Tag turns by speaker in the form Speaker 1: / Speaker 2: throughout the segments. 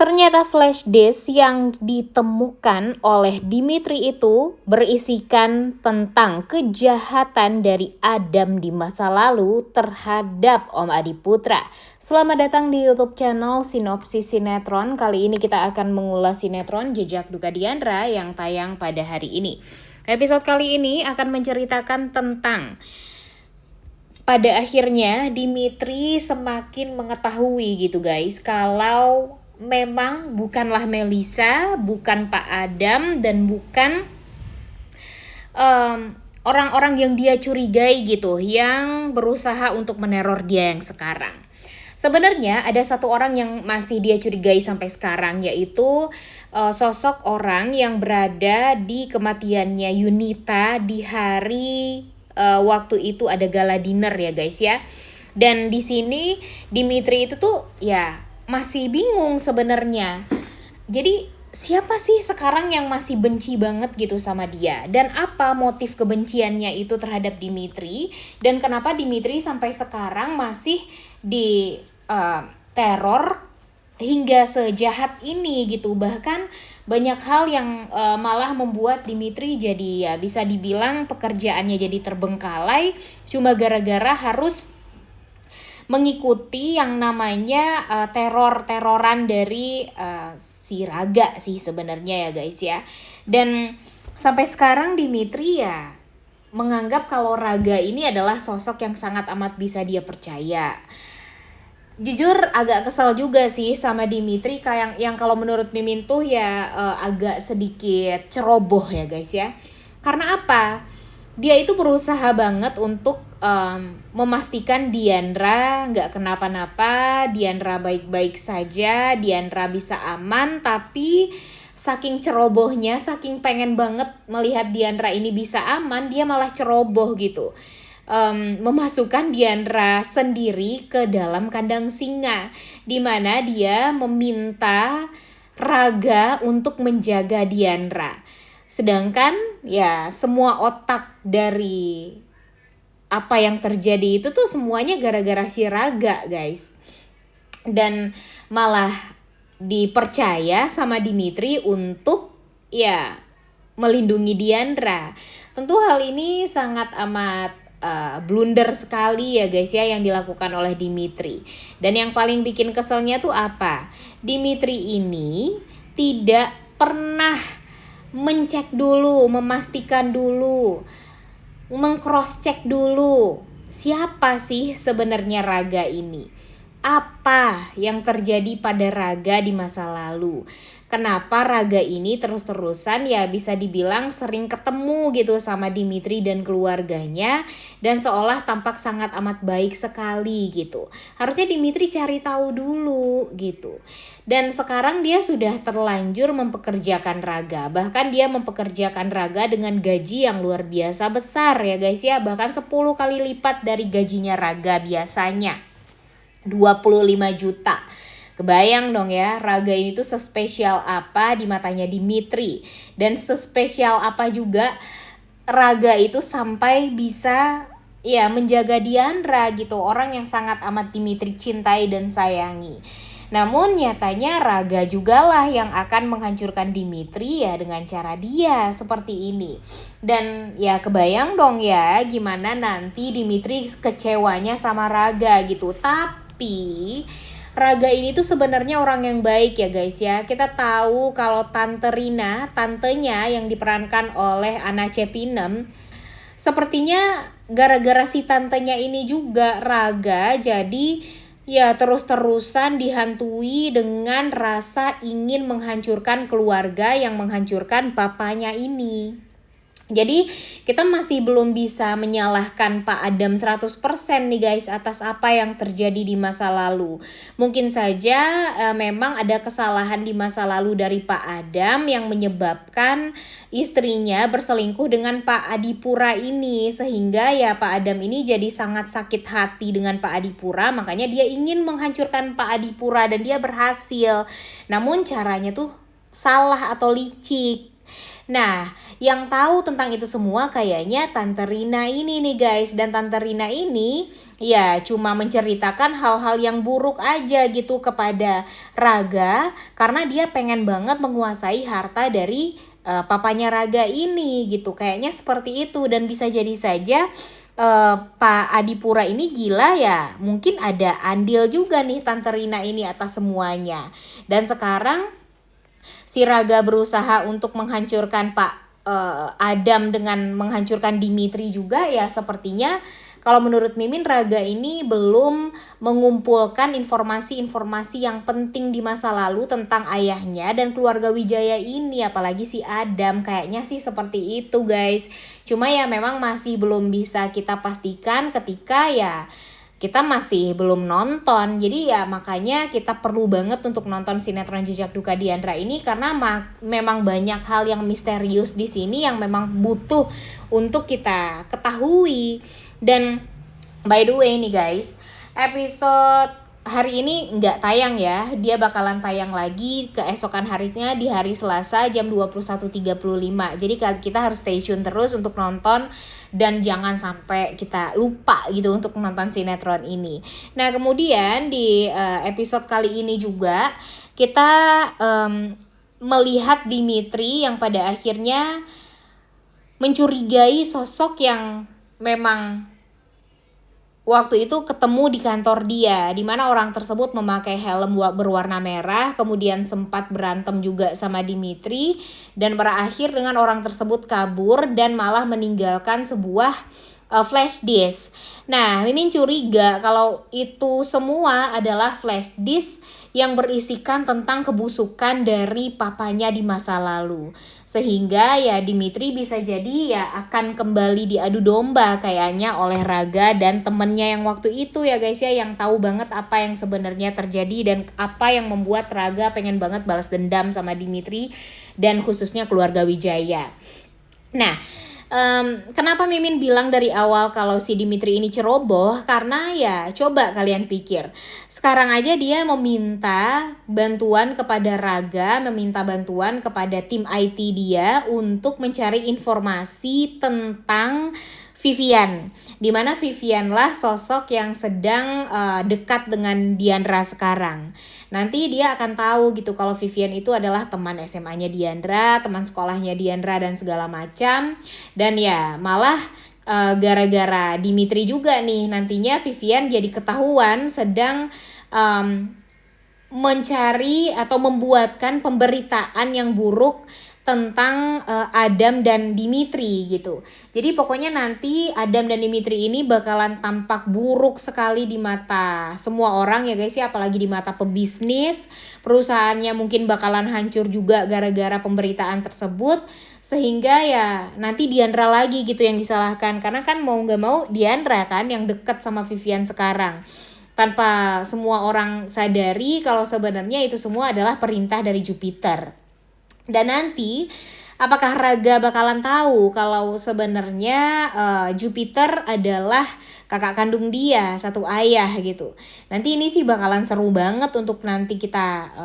Speaker 1: Ternyata flash disk yang ditemukan oleh Dimitri itu berisikan tentang kejahatan dari Adam di masa lalu terhadap Om Adiputra. Selamat datang di YouTube channel Sinopsis Sinetron. Kali ini kita akan mengulas sinetron Jejak Duka Diandra yang tayang pada hari ini. Episode kali ini akan menceritakan tentang pada akhirnya Dimitri semakin mengetahui gitu guys, kalau memang bukanlah Melisa, bukan Pak Adam, dan bukan orang-orang yang dia curigai gitu, yang berusaha untuk meneror dia yang sekarang. Sebenarnya ada satu orang yang masih dia curigai sampai sekarang, yaitu sosok orang yang berada di kematiannya Yunita di hari waktu itu ada gala dinner ya guys ya. Dan di sini Dimitri itu tuh ya masih bingung sebenarnya. Jadi siapa sih sekarang yang masih benci banget gitu sama dia? Dan apa motif kebenciannya itu terhadap Dimitri? Dan kenapa Dimitri sampai sekarang masih di teror hingga sejahat ini gitu? Bahkan banyak hal yang malah membuat Dimitri jadi ya bisa dibilang pekerjaannya jadi terbengkalai cuma gara-gara harus mengikuti yang namanya teror-teroran dari si Raga sih sebenarnya ya guys ya. Dan sampai sekarang Dimitri ya menganggap kalau Raga ini adalah sosok yang sangat amat bisa dia percaya. Jujur agak kesel juga sih sama Dimitri, kayak yang kalau menurut Mimin tuh ya agak sedikit ceroboh ya guys ya. Karena apa? Dia itu berusaha banget untuk memastikan Diandra nggak kenapa-napa, Diandra baik-baik saja, Diandra bisa aman. Tapi saking cerobohnya, saking pengen banget melihat Diandra ini bisa aman, dia malah ceroboh gitu. Memasukkan Diandra sendiri ke dalam kandang singa, di mana dia meminta Raga untuk menjaga Diandra. Sedangkan ya semua otak dari apa yang terjadi itu tuh semuanya gara-gara si Raga guys. Dan malah dipercaya sama Dimitri untuk ya melindungi Diandra. Tentu hal ini sangat amat blunder sekali ya guys ya yang dilakukan oleh Dimitri. Dan yang paling bikin keselnya tuh apa? Dimitri ini tidak pernah mencek dulu, memastikan dulu, meng-cross check dulu siapa sih sebenarnya Raga ini. Apa yang terjadi pada Raga di masa lalu? Kenapa Raga ini terus-terusan ya bisa dibilang sering ketemu gitu sama Dimitri dan keluarganya, dan seolah tampak sangat amat baik sekali gitu. Harusnya Dimitri cari tahu dulu gitu. Dan sekarang dia sudah terlanjur mempekerjakan Raga. Bahkan dia mempekerjakan Raga dengan gaji yang luar biasa besar ya guys ya. Bahkan 10 kali lipat dari gajinya Raga biasanya. 25 juta. Kebayang dong ya, Raga ini tuh sespesial apa di matanya Dimitri. Dan sespesial apa juga Raga itu sampai bisa ya menjaga Diandra gitu. Orang yang sangat amat Dimitri cintai dan sayangi. Namun nyatanya Raga jugalah yang akan menghancurkan Dimitri ya dengan cara dia seperti ini. Dan ya kebayang dong ya gimana nanti Dimitri kecewanya sama Raga gitu. Tapi Raga ini tuh sebenarnya orang yang baik ya guys ya. Kita tahu kalau Tante Rina, tantenya yang diperankan oleh Anna Cepinem, sepertinya gara-gara si tantenya ini juga Raga jadi ya terus-terusan dihantui dengan rasa ingin menghancurkan keluarga yang menghancurkan bapaknya ini. Jadi kita masih belum bisa menyalahkan Pak Adam 100% nih guys atas apa yang terjadi di masa lalu. Mungkin saja memang ada kesalahan di masa lalu dari Pak Adam yang menyebabkan istrinya berselingkuh dengan Pak Adipura ini. Sehingga ya Pak Adam ini jadi sangat sakit hati dengan Pak Adipura. Makanya dia ingin menghancurkan Pak Adipura dan dia berhasil. Namun caranya tuh salah atau licik. Nah, yang tahu tentang itu semua kayaknya Tante Rina ini nih guys. Dan Tante Rina ini ya cuma menceritakan hal-hal yang buruk aja gitu kepada Raga, karena dia pengen banget menguasai harta dari papanya Raga ini gitu. Kayaknya seperti itu, dan bisa jadi saja Pak Adipura ini gila ya. Mungkin ada andil juga nih Tante Rina ini atas semuanya. Dan sekarang si Raga berusaha untuk menghancurkan Pak Adam dengan menghancurkan Dimitri juga ya. Sepertinya kalau menurut Mimin, Raga ini belum mengumpulkan informasi-informasi yang penting di masa lalu tentang ayahnya dan keluarga Wijaya ini, apalagi si Adam. Kayaknya sih seperti itu guys. Cuma ya memang masih belum bisa kita pastikan ketika ya kita masih belum nonton. Jadi ya makanya kita perlu banget untuk nonton sinetron Jejak Duka Diandra ini, karena memang banyak hal yang misterius di sini yang memang butuh untuk kita ketahui. Dan by the way nih guys, episode hari ini nggak tayang ya. Dia bakalan tayang lagi keesokan harinya di hari Selasa jam 21.35. Jadi kita harus stay tune terus untuk nonton, dan jangan sampai kita lupa gitu untuk menonton sinetron ini. Nah kemudian di episode kali ini juga kita melihat Dimitri yang pada akhirnya mencurigai sosok yang memang waktu itu ketemu di kantor dia, di mana orang tersebut memakai helm berwarna merah, kemudian sempat berantem juga sama Dimitri, dan berakhir dengan orang tersebut kabur dan malah meninggalkan sebuah flash disk. Nah, Mimin curiga kalau itu semua adalah flash disk yang berisikan tentang kebusukan dari papanya di masa lalu. Sehingga ya Dimitri bisa jadi ya akan kembali diadu domba kayaknya oleh Raga dan temennya yang waktu itu ya guys ya, yang tahu banget apa yang sebenarnya terjadi dan apa yang membuat Raga pengen banget balas dendam sama Dimitri dan khususnya keluarga Wijaya. Nah, kenapa Mimin bilang dari awal kalau si Dimitri ini ceroboh? Karena ya coba kalian pikir, sekarang aja dia meminta bantuan kepada Raga, meminta bantuan kepada tim IT dia untuk mencari informasi tentang Vivian, dimana Vivian lah sosok yang sedang dekat dengan Diandra sekarang. Nanti dia akan tahu gitu kalau Vivian itu adalah teman SMA-nya Diandra, teman sekolahnya Diandra dan segala macam. Dan ya malah gara-gara Dimitri juga nih nantinya Vivian jadi ketahuan sedang mencari atau membuatkan pemberitaan yang buruk tentang Adam dan Dimitri gitu. Jadi pokoknya nanti Adam dan Dimitri ini bakalan tampak buruk sekali di mata semua orang ya guys ya, apalagi di mata pebisnis. Perusahaannya mungkin bakalan hancur juga gara-gara pemberitaan tersebut. Sehingga ya nanti Diandra lagi gitu yang disalahkan, karena kan mau gak mau Diandra kan yang deket sama Vivian sekarang. Tanpa semua orang sadari kalau sebenarnya itu semua adalah perintah dari Jupiter. Dan nanti apakah Raga bakalan tahu kalau sebenarnya Jupiter adalah kakak kandung dia, satu ayah gitu. Nanti ini sih bakalan seru banget untuk nanti kita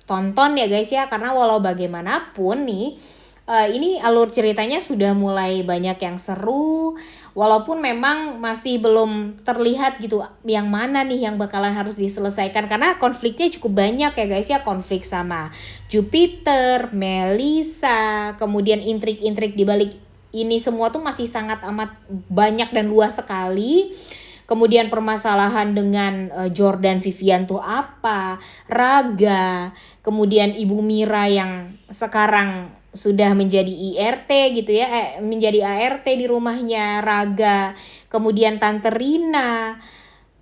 Speaker 1: tonton ya guys ya, karena walau bagaimanapun nih ini alur ceritanya sudah mulai banyak yang seru, walaupun memang masih belum terlihat gitu yang mana nih yang bakalan harus diselesaikan, karena konfliknya cukup banyak ya guys ya. Konflik sama Jupiter, Melissa, kemudian intrik-intrik di balik ini semua tuh masih sangat amat banyak dan luas sekali. Kemudian permasalahan dengan Jordan Vivian tuh apa, Raga, kemudian Ibu Mira yang sekarang sudah menjadi IRT gitu ya, menjadi ART di rumahnya Raga, kemudian Tante Rina.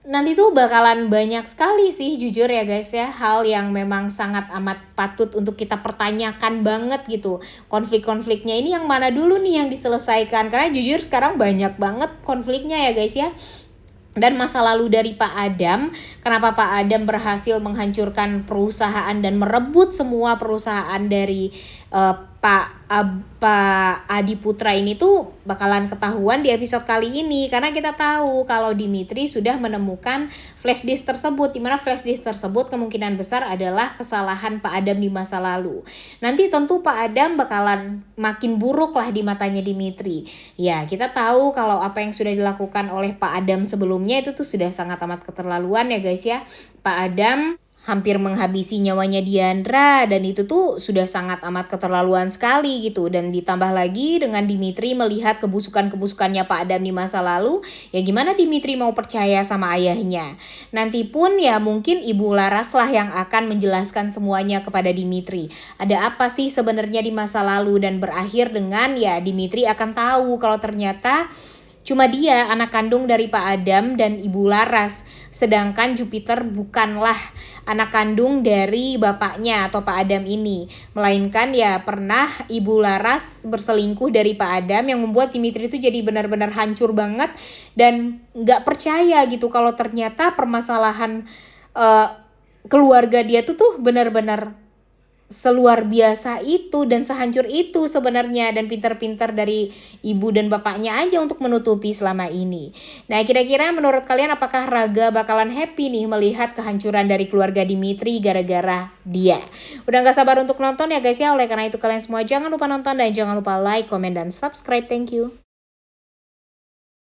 Speaker 1: Nanti tuh bakalan banyak sekali sih jujur ya guys ya, hal yang memang sangat amat patut untuk kita pertanyakan banget gitu. Konflik-konfliknya ini yang mana dulu nih yang diselesaikan, karena jujur sekarang banyak banget konfliknya ya guys ya. Dan masa lalu dari Pak Adam, kenapa Pak Adam berhasil menghancurkan perusahaan dan merebut semua perusahaan dari Pak Adi Putra ini tuh bakalan ketahuan di episode kali ini, karena kita tahu kalau Dimitri sudah menemukan flash disk tersebut, di mana flash disk tersebut kemungkinan besar adalah kesalahan Pak Adam di masa lalu. Nanti tentu Pak Adam bakalan makin buruk lah di matanya Dimitri. Ya, kita tahu kalau apa yang sudah dilakukan oleh Pak Adam sebelumnya itu tuh sudah sangat amat keterlaluan ya guys ya. Pak Adam hampir menghabisi nyawanya Diandra, dan itu tuh sudah sangat amat keterlaluan sekali gitu. Dan ditambah lagi dengan Dimitri melihat kebusukannya Pak Adam di masa lalu, ya gimana Dimitri mau percaya sama ayahnya. Nanti pun ya mungkin Ibu Laras lah yang akan menjelaskan semuanya kepada Dimitri. Ada apa sih sebenarnya di masa lalu, dan berakhir dengan ya Dimitri akan tahu kalau ternyata cuma dia anak kandung dari Pak Adam dan Ibu Laras, sedangkan Jupiter bukanlah anak kandung dari bapaknya atau Pak Adam ini, melainkan ya pernah Ibu Laras berselingkuh dari Pak Adam, yang membuat Dimitri itu jadi benar-benar hancur banget dan nggak percaya gitu kalau ternyata permasalahan keluarga dia tuh benar-benar seluar biasa itu dan sehancur itu sebenarnya, dan pintar-pintar dari ibu dan bapaknya aja untuk menutupi selama ini. Nah, kira-kira menurut kalian apakah Raga bakalan happy nih melihat kehancuran dari keluarga Dimitri gara-gara dia? Udah gak sabar untuk nonton ya guys ya. Oleh karena itu kalian semua jangan lupa nonton dan jangan lupa like, comment, dan subscribe. Thank you.